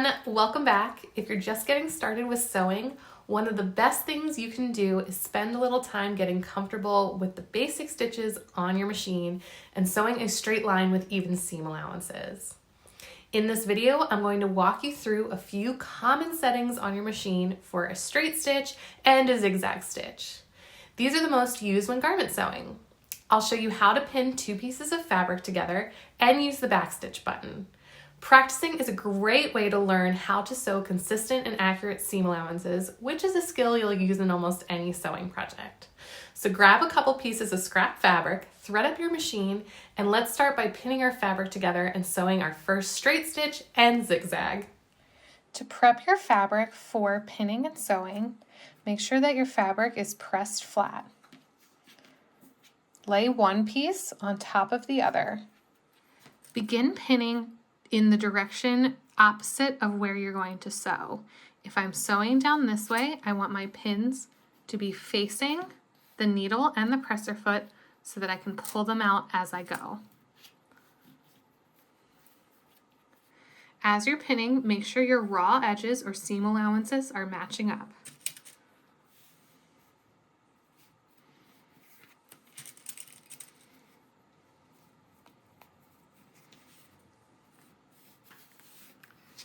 everyone, welcome back. If you're just getting started with sewing, one of the best things you can do is spend a little time getting comfortable with the basic stitches on your machine and sewing a straight line with even seam allowances. In this video, I'm going to walk you through a few common settings on your machine for a straight stitch and a zigzag stitch. These are the most used when garment sewing. I'll show you how to pin two pieces of fabric together and use the backstitch button. Practicing is a great way to learn how to sew consistent and accurate seam allowances, which is a skill you'll use in almost any sewing project. So grab a couple pieces of scrap fabric, thread up your machine, and let's start by pinning our fabric together and sewing our first straight stitch and zigzag. To prep your fabric for pinning and sewing, make sure that your fabric is pressed flat. Lay one piece on top of the other. Begin pinning in the direction opposite of where you're going to sew. If I'm sewing down this way, I want my pins to be facing the needle and the presser foot so that I can pull them out as I go. As you're pinning, make sure your raw edges or seam allowances are matching up.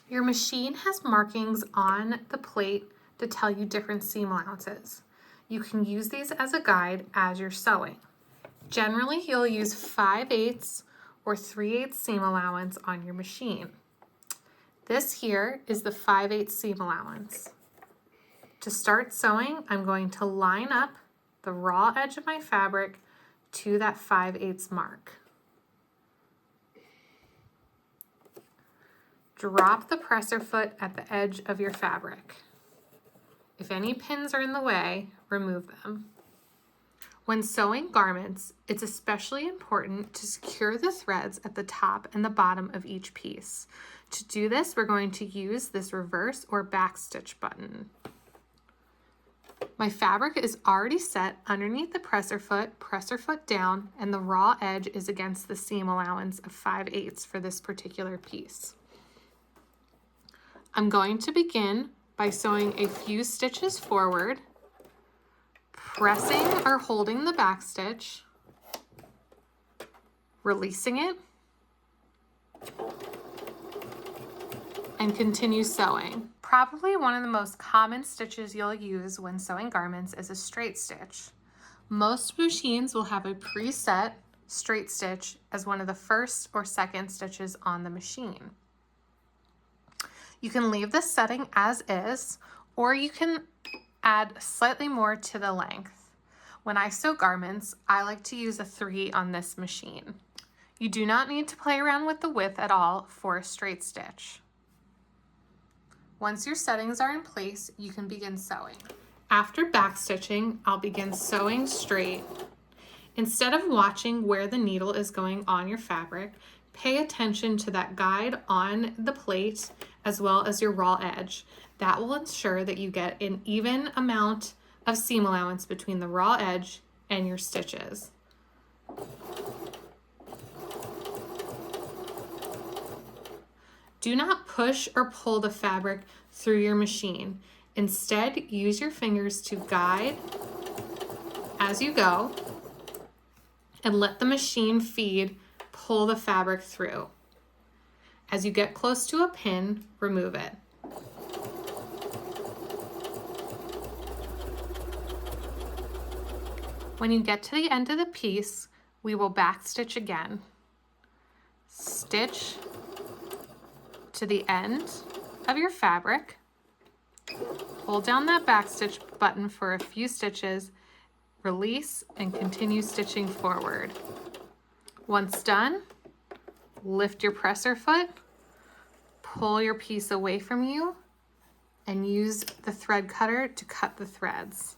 Your machine has markings on the plate to tell you different seam allowances. You can use these as a guide as you're sewing. Generally, you'll use 5/8 or 3/8 seam allowance on your machine. This here is the 5/8 seam allowance. To start sewing, I'm going to line up the raw edge of my fabric to that 5/8 mark. Drop the presser foot at the edge of your fabric. If any pins are in the way, remove them. When sewing garments, it's especially important to secure the threads at the top and the bottom of each piece. To do this, we're going to use this reverse or backstitch button. My fabric is already set underneath the presser foot down, and the raw edge is against the seam allowance of 5/8 for this particular piece. I'm going to begin by sewing a few stitches forward, pressing or holding the backstitch, releasing it, and continue sewing. Probably one of the most common stitches you'll use when sewing garments is a straight stitch. Most machines will have a preset straight stitch as one of the first or second stitches on the machine. You can leave this setting as is, or you can add slightly more to the length. When I sew garments, I like to use a 3 on this machine. You do not need to play around with the width at all for a straight stitch. Once your settings are in place, you can begin sewing. After backstitching, I'll begin sewing straight. Instead of watching where the needle is going on your fabric, pay attention to that guide on the plate as well as your raw edge. That will ensure that you get an even amount of seam allowance between the raw edge and your stitches. Do not push or pull the fabric through your machine. Instead, use your fingers to guide as you go and let the machine pull the fabric through. As you get close to a pin, remove it. When you get to the end of the piece, we will backstitch again. Stitch to the end of your fabric. Hold down that backstitch button for a few stitches, release, and continue stitching forward. Once done, lift your presser foot, pull your piece away from you, and use the thread cutter to cut the threads.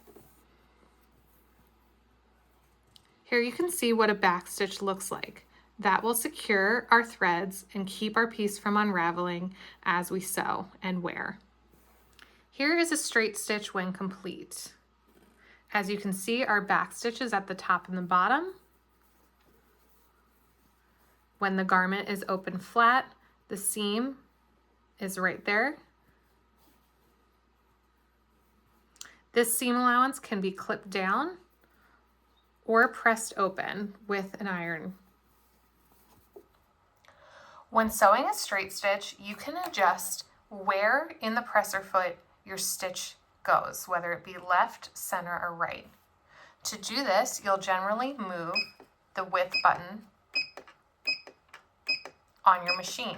Here you can see what a backstitch looks like. That will secure our threads and keep our piece from unraveling as we sew and wear. Here is a straight stitch when complete. As you can see, our backstitch is at the top and the bottom. When the garment is open flat, the seam is right there. This seam allowance can be clipped down or pressed open with an iron. When sewing a straight stitch, you can adjust where in the presser foot your stitch goes, whether it be left, center, or right. To do this, you'll generally move the width button on your machine.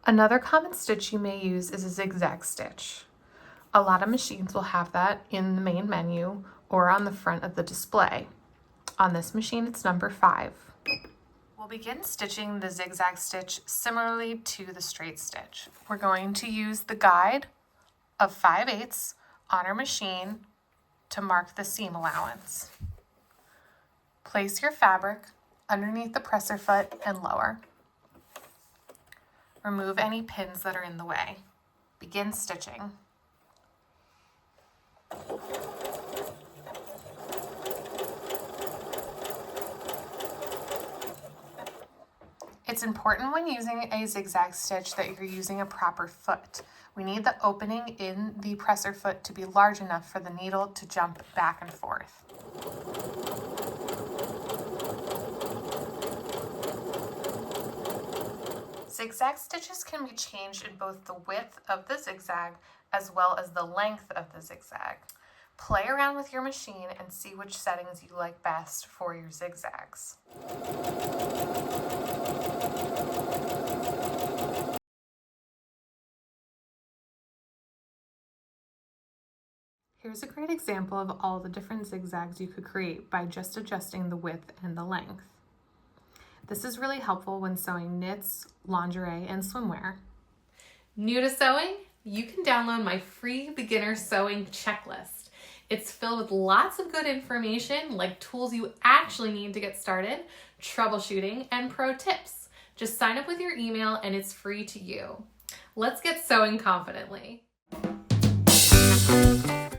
Another common stitch you may use is a zigzag stitch. A lot of machines will have that in the main menu or on the front of the display. On this machine, it's number 5. We'll begin stitching the zigzag stitch similarly to the straight stitch. We're going to use the guide of 5/8 on our machine to mark the seam allowance. Place your fabric underneath the presser foot and lower. Remove any pins that are in the way. Begin stitching. It's important when using a zigzag stitch that you're using a proper foot. We need the opening in the presser foot to be large enough for the needle to jump back and forth. Zigzag stitches can be changed in both the width of the zigzag as well as the length of the zigzag. Play around with your machine and see which settings you like best for your zigzags. Here's a great example of all the different zigzags you could create by just adjusting the width and the length. This is really helpful when sewing knits, lingerie, and swimwear. New to sewing? You can download my free beginner sewing checklist. It's filled with lots of good information like tools you actually need to get started, troubleshooting, and pro tips. Just sign up with your email and it's free to you. Let's get sewing confidently.